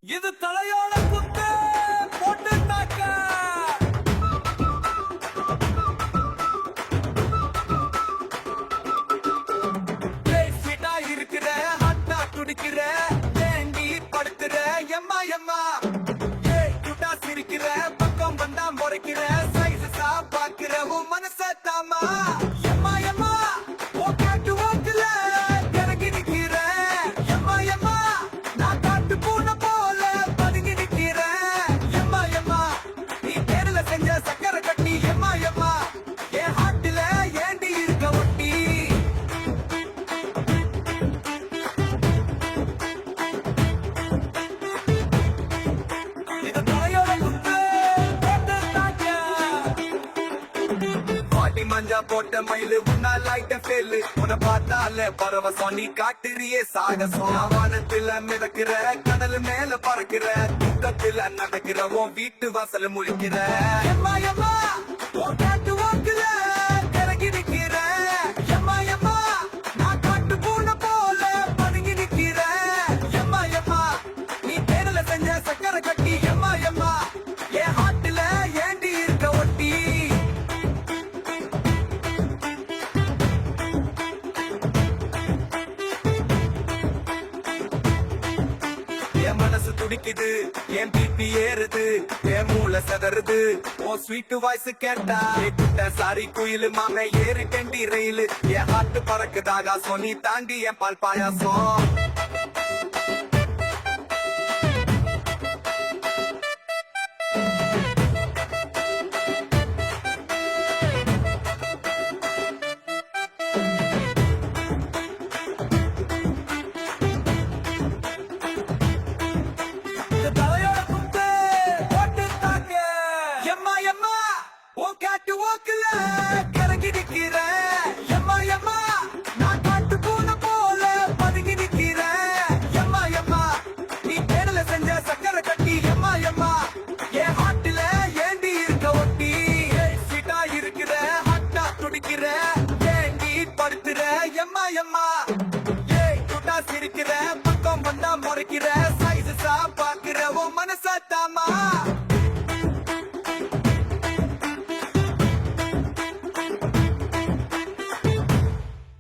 இது தலையோட குத்து போட்டு தாக்க ஸ்வீட்டா இருக்கிற ஹட்டா துடிக்கிற தேங்கி படுத்துற எம்மா எம்மா குட்டா சிரிக்கிற பக்கம் வந்தா முறைக்கிற சைஸ் பாக்குற உன் மனச தாமா எம்மா எம்மா ஓ காட்டு வாக்குல இறங்கி நிக்கிற எம்மா எம்மா நான் காட்டு பூனை போல பதுங்கி நிக்கிற எம்மா எம்மா நீ தேர்ல செஞ்ச சக்கரை கட்டி எம்மா எம்மா என் ஹாட்டில ஏண்டி இருக்க ஒட்டி இது தலையோட குத்து போட்டு தாக்க பாட்டி மஞ்சா போட்ட மயிலு உன்னா லைட்ட ஃபேலு உன்னை பார்த்தால பரவசம் நீ காட்டுறியே சாகசம் வானத்துல மிதக்கிற கடல் மேல பறக்கிற தூக்கத்துல நடக்கிற உன் வீட்டு வாசல் முழிக்கிற எம்மா எம்மா உன் காட்டு வாக்குல இறங்கி நிக்கிற எம்மா எம்மா நான் காட்டு பூனை போல பதுங்கி நிக்கிற எம்மா எம்மா நீ தேர்ல செஞ்ச சக்கரை கட்டி எம்மா எம்மா என் ஹாட்டில ஏண்டி இருக்க ஒட்டி என் மனசு துடிக்குது என் பிபி ஏறுது என் மூளை செதறுது ஓ ஸ்வீட் வாய்ஸ் கேட்டா குட்ட சாரி குயிலு மாமே ஏறு டெண்டி ரயிலு என் ஹார்ட் பறக்குதாக சொன்னி தாண்டி என் பால் பாயாசம்